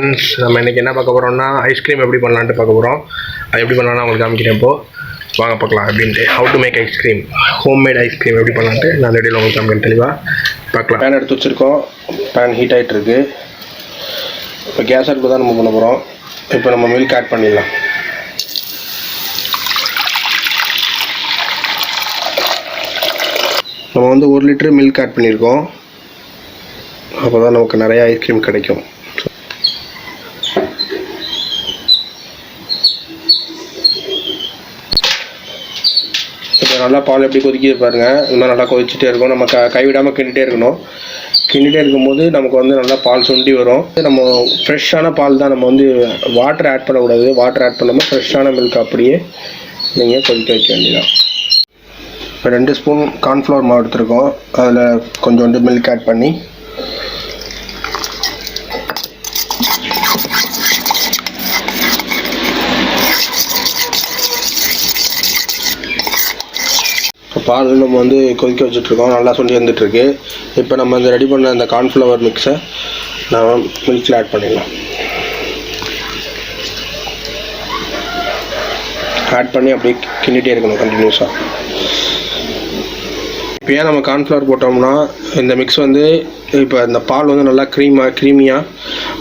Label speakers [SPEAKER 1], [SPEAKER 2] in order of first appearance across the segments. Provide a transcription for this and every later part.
[SPEAKER 1] நம்ம இன்றைக்கி என்ன பார்க்க போகிறோம்னா ஐஸ்கிரீம் எப்படி பண்ணலான்ட்டு பார்க்க போகிறோம். அது எப்படி பண்ணலாம்னு உங்களுக்கு காமிக்கிறேன். இப்போது வாங்க பார்க்கலாம் அப்படின்ட்டு. How to make ice cream, homemade ice cream எப்படி பண்ணலான்ட்டு நான் அந்த வீடியோவில் உங்களுக்கு காமிக்கிறேன். தெளிவாக பார்க்கலாம். பேன் எடுத்து வச்சுருக்கோம். பேன் ஹீட் ஆகிட்டு இருக்குது. இப்போ கேஸ் அடுப்பு தான் நம்ம பண்ண போகிறோம். இப்போ நம்ம மில்க் ஆட் பண்ணிடலாம். நம்ம வந்து 1 லிட்டரு மில்க் ஆட் பண்ணியிருக்கோம். அப்போ தான் நமக்கு நிறைய ஐஸ்கிரீம் கிடைக்கும். இப்போ நல்லா பால் எப்படி கொதிக்க பாருங்கள். இந்த மாதிரி நல்லா கொதிச்சுட்டே இருக்கும். நம்ம கைவிடாமல் கிண்டிகிட்டே இருக்கணும். கிண்டிகிட்டே இருக்கும்போது நமக்கு வந்து நல்லா பால் சுண்டி வரும். நம்ம ஃப்ரெஷ்ஷான பால் தான், நம்ம வந்து வாட்டர் ஆட் பண்ணக்கூடாது. வாட்டர் ஆட் பண்ணாமல் ஃப்ரெஷ்ஷான மில்க் அப்படியே நீங்கள் கொதிக்க வைக்க வேண்டியதான். இப்போ 2 ஸ்பூன் கார்ன்ஃப்ளவர் மாவு எடுத்துருக்கோம். அதில் கொஞ்சோண்டு மில்க் ஆட் பண்ணி பால் நம்ம வந்து கொதிக்க வச்சுட்ருக்கோம். நல்லா சொல்லி வந்துட்டுருக்கு. இப்போ நம்ம இந்த ரெடி பண்ண அந்த கார்ன்ஃப்ளவர் மிக்ஸை நம்ம மில்கில் ஆட் பண்ணிடலாம். ஆட் பண்ணி அப்படியே கிண்டிகிட்டே இருக்கணும் கண்டினியூஸாக. இப்போ ஏன் நம்ம கார்ன்ஃப்ளவர் போட்டோம்னா இந்த மிக்ஸ் வந்து இப்போ இந்த பால் வந்து நல்லா க்ரீமியாக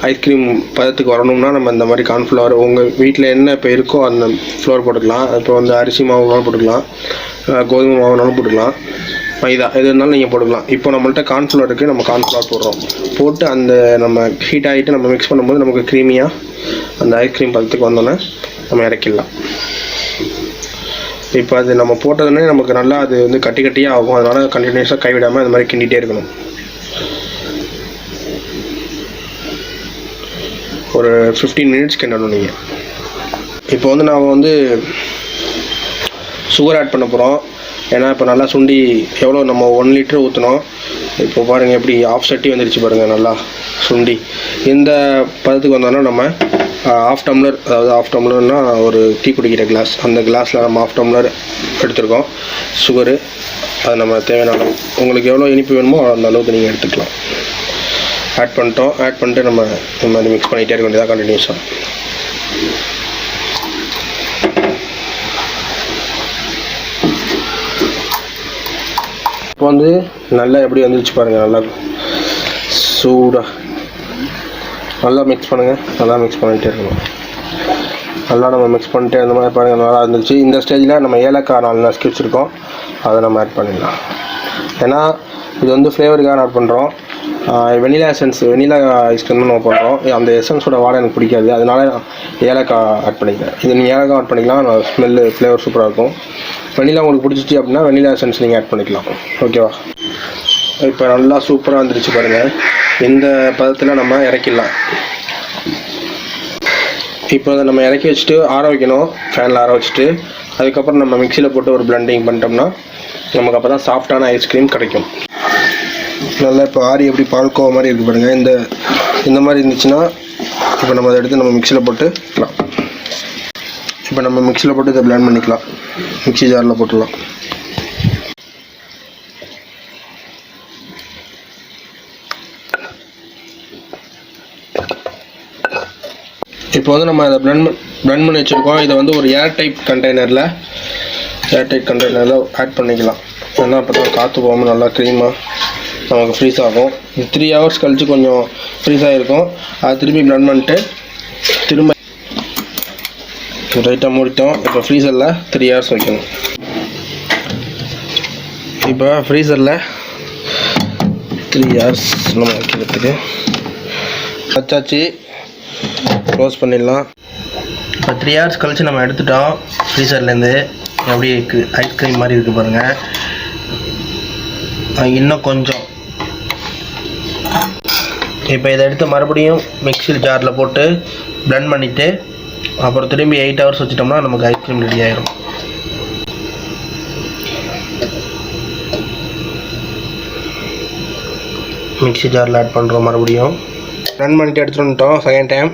[SPEAKER 1] ஐஸ்கிரீம் பதத்துக்கு வரணும்னா நம்ம இந்த மாதிரி கார்ன்ஃப்ளவர் உங்கள் வீட்டில் என்ன இப்போ இருக்கோ அந்த ஃப்ளோர் போட்டுக்கலாம். இப்போ வந்து அரிசி மாவுனாலும் போட்டுக்கலாம், கோதுமை மாவுனாலும் போட்டுக்கலாம், மைதா எது இருந்தாலும் நீங்கள் போட்டுக்கலாம். இப்போ நம்மள்ட்ட கார்ன்ஃப்ளவர் இருக்குது. நம்ம கார்ன்ஃப்ளவர் போட்டு அந்த நம்ம ஹீட் ஆகிட்டு நம்ம மிக்ஸ் பண்ணும்போது நமக்கு க்ரீமியாக அந்த ஐஸ்கிரீம் பதத்துக்கு வந்தோன்னே நம்ம இறக்கிடலாம். இப்போ அது நம்ம போட்டதுன்னே நமக்கு நல்லா அது வந்து கட்டியாக ஆகும். அதனால் கண்டினியூஸாக கைவிடாமல் இந்த மாதிரி கிண்டிகிட்டே இருக்கணும். ஒரு 15 மினிட்ஸ் கிண்டணும் நீங்கள். இப்போ வந்து நாம் வந்து சுகர் ஆட் பண்ண போகிறோம். ஏன்னா இப்போ நல்லா சுண்டி எவ்வளோ நம்ம 1 லிட்டர் ஊற்றினோம். இப்போ பாருங்கள் எப்படி ஆஃப் சட்டி வந்துடுச்சு பாருங்கள். நல்லா சுண்டி இந்த பதத்துக்கு வந்தோன்னா நம்ம ½ டம்ளர், அதாவது ½ டம்ளர்னால் ஒரு டீ குடிக்கிற கிளாஸ், அந்த கிளாஸில் நம்ம ½ டம்ளர் எடுத்துருக்கோம் சுகரு. அது நம்ம தேவையான அளவு உங்களுக்கு எவ்வளோ இனிப்பு வேணுமோ அந்த அளவுக்கு நீங்கள் எடுத்துக்கலாம். ஆட் பண்ணிட்டோம். ஆட் பண்ணிட்டு நம்ம இந்த மாதிரி மிக்ஸ் பண்ணிகிட்டே இருக்க வேண்டியதாக கண்டினியூஸாக. இப்போ வந்து நல்லா எப்படி வந்துருச்சு பாருங்கள். நல்லா சூடாக நல்லா மிக்ஸ் பண்ணுங்கள். நல்லா மிக்ஸ் பண்ணிகிட்டே இருக்கணும். நல்லா நம்ம மிக்ஸ் பண்ணிட்டே இந்த மாதிரி பாருங்கள். நல்லா இருந்துச்சு. இந்த ஸ்டேஜில் நம்ம ஏலக்காய் 4 நசுக்கி வச்சுருக்கோம். அதை நம்ம ஆட் பண்ணிடலாம். ஏன்னா இது வந்து ஃப்ளேவருக்காக ஆட் பண்ணுறோம். வெனிலா ஐஸ்கிரீம் நம்ம பண்ணுறோம். அந்த எசன்ஸோட வாடை எனக்கு பிடிக்காது. அதனால ஏலக்காய் ஆட் பண்ணிக்கிறேன். இது நீங்கள் ஏலக்காய் ஆட் பண்ணிக்கலாம். ஸ்மெல்லு ஃப்ளேவர் சூப்பராக இருக்கும். வெனிலா உங்களுக்கு பிடிச்சிச்சு அப்படின்னா வெனிலா எசன்ஸ் நீங்கள் ஆட் பண்ணிக்கலாம். ஓகேவா? இப்போ நல்லா சூப்பராக வந்துருச்சு பாருங்கள். இந்த பதத்தில் நம்ம இறக்கிடலாம். இப்போ அதை நம்ம இறக்கி வச்சுட்டு ஆற வைக்கணும். ஃபேனில் ஆற வச்சுட்டு அதுக்கப்புறம் நம்ம மிக்சியில் போட்டு ஒரு பிளெண்டிங் பண்ணிட்டோம்னா நமக்கு அப்போ தான் சாஃப்டான ஐஸ்கிரீம் கிடைக்கும். நல்லா இப்போ ஆறி எப்படி பால்கோவா மாதிரி இருக்குது பாருங்கள். இந்த மாதிரி இருந்துச்சுன்னா இப்போ நம்ம அதை எடுத்து நம்ம மிக்சியில் போட்டுக்கலாம். இப்போ நம்ம மிக்சியில் போட்டு இதை பிளெண்ட் பண்ணிக்கலாம். மிக்சி ஜாரில் போட்டுடலாம். இப்போ வந்து நம்ம அதை பிளெண்ட் பண்ணி வச்சுருக்கோம். இதை வந்து ஒரு ஏர்டைட் கண்டெய்னரில் ஆட் பண்ணிக்கலாம். ஏன்னா அப்போ தான் காற்று போகாமல் நல்லா க்ரீமாக நமக்கு ஃப்ரீஸ் ஆகும். 3 ஹவர்ஸ் கழித்து கொஞ்சம் ஃப்ரீஸ் ஆகிருக்கும். அதை திரும்பி பிளெண்ட் பண்ணிட்டு திரும்ப ரைட்டாக மூடிட்டோம். இப்போ ஃப்ரீசரில் 3 ஹவர்ஸ் வைக்கணும். இப்போ ஃப்ரீசரில் 3 ஹவர்ஸ் நம்ம வைக்கிறதுக்கு வச்சாச்சு. க்ளோஸ் பண்ணிடலாம். இப்போ 3 ஹவர்ஸ் கழித்து நம்ம எடுத்துட்டோம் ஃப்ரீசர்லேருந்து. எப்படி இருக்குது ஐஸ்கிரீம் மாதிரி இருக்குது பாருங்கள். இன்னும் கொஞ்சம். இப்போ இதை எடுத்து மறுபடியும் மிக்ஸி ஜாரில் போட்டு பிளெண்ட் பண்ணிவிட்டு அப்புறம் திரும்பி 8 ஹவர்ஸ் வச்சிட்டோம்னா நமக்கு ஐஸ்கிரீம் ரெடி ஆயிரும். மிக்ஸி ஜாரில் ஆட் பண்ணுறோம். மறுபடியும் பிளெண்ட் பண்ணிவிட்டு எடுத்துகிட்டு வந்துட்டோம் செகண்ட் டைம்.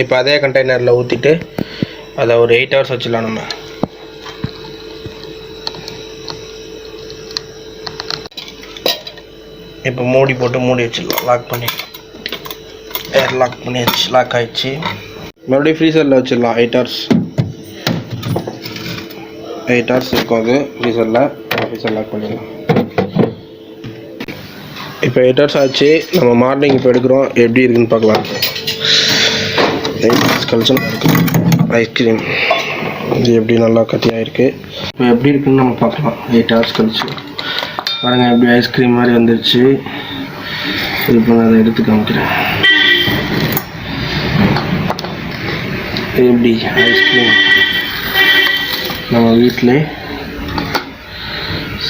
[SPEAKER 1] இப்போ அதே கண்டெய்னரில் ஊற்றிட்டு அதை ஒரு 8 ஹவர்ஸ் வச்சிடலாம். நம்ம இப்போ மூடி போட்டு மூடி வச்சிடலாம். லாக் பண்ணிடலாம். ஏர் லாக் பண்ணியாச்சு, லாக் ஆகிடுச்சு. மறுபடியும் ஃப்ரீசரில் வச்சிடலாம். 8 hours 8 hours இருக்கும் அது ஃப்ரீசரில். ஃப்ரீசர் லாக் பண்ணிடலாம். இப்போ 8 hours ஆச்சு. நம்ம மார்னிங் இப்போ எடுக்கிறோம். எப்படி இருக்குன்னு பார்க்கலாம். 8 hours கழிச்சு ஐஸ்கிரீம் இது எப்படி நல்லா கட்டியாக இருக்குது. இப்போ எப்படி இருக்குன்னு நம்ம பார்க்கலாம். 8 hours கழிச்சு பாருங்கள் எப்படி ஐஸ்கிரீம் மாதிரி வந்துடுச்சு. இப்போ நான் அதை எடுத்து காமிக்கிறேன். எப்படி ஐஸ்கிரீம் நம்ம வீட்டில்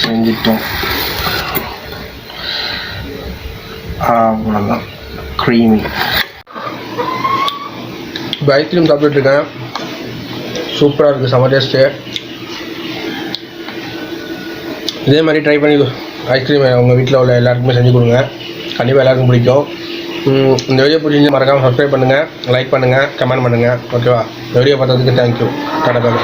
[SPEAKER 1] செஞ்சிட்டோம். அவ்வளோதான், க்ரீமி. இப்போ ஐஸ்கிரீம் சாப்பிட்டுருக்கேன். சூப்பராக இருக்குது, செம்ம டேஸ்ட்டு. இதே மாதிரி ட்ரை பண்ணி ஐஸ்கிரீம் உங்கள் வீட்டில் உள்ள எல்லாருக்குமே செஞ்சு கொடுங்க. கண்டிப்பாக எல்லாருக்கும் பிடிக்கும். இந்த வீடியோ பிடிச்சி மறக்காமல் சப்ஸ்கிரைப் பண்ணுங்கள், லைக் பண்ணுங்கள், கமெண்ட் பண்ணுங்கள். ஓகேவா? இந்த வீடியோ பார்த்ததுக்கு தேங்க்யூ. டாடா பாய்.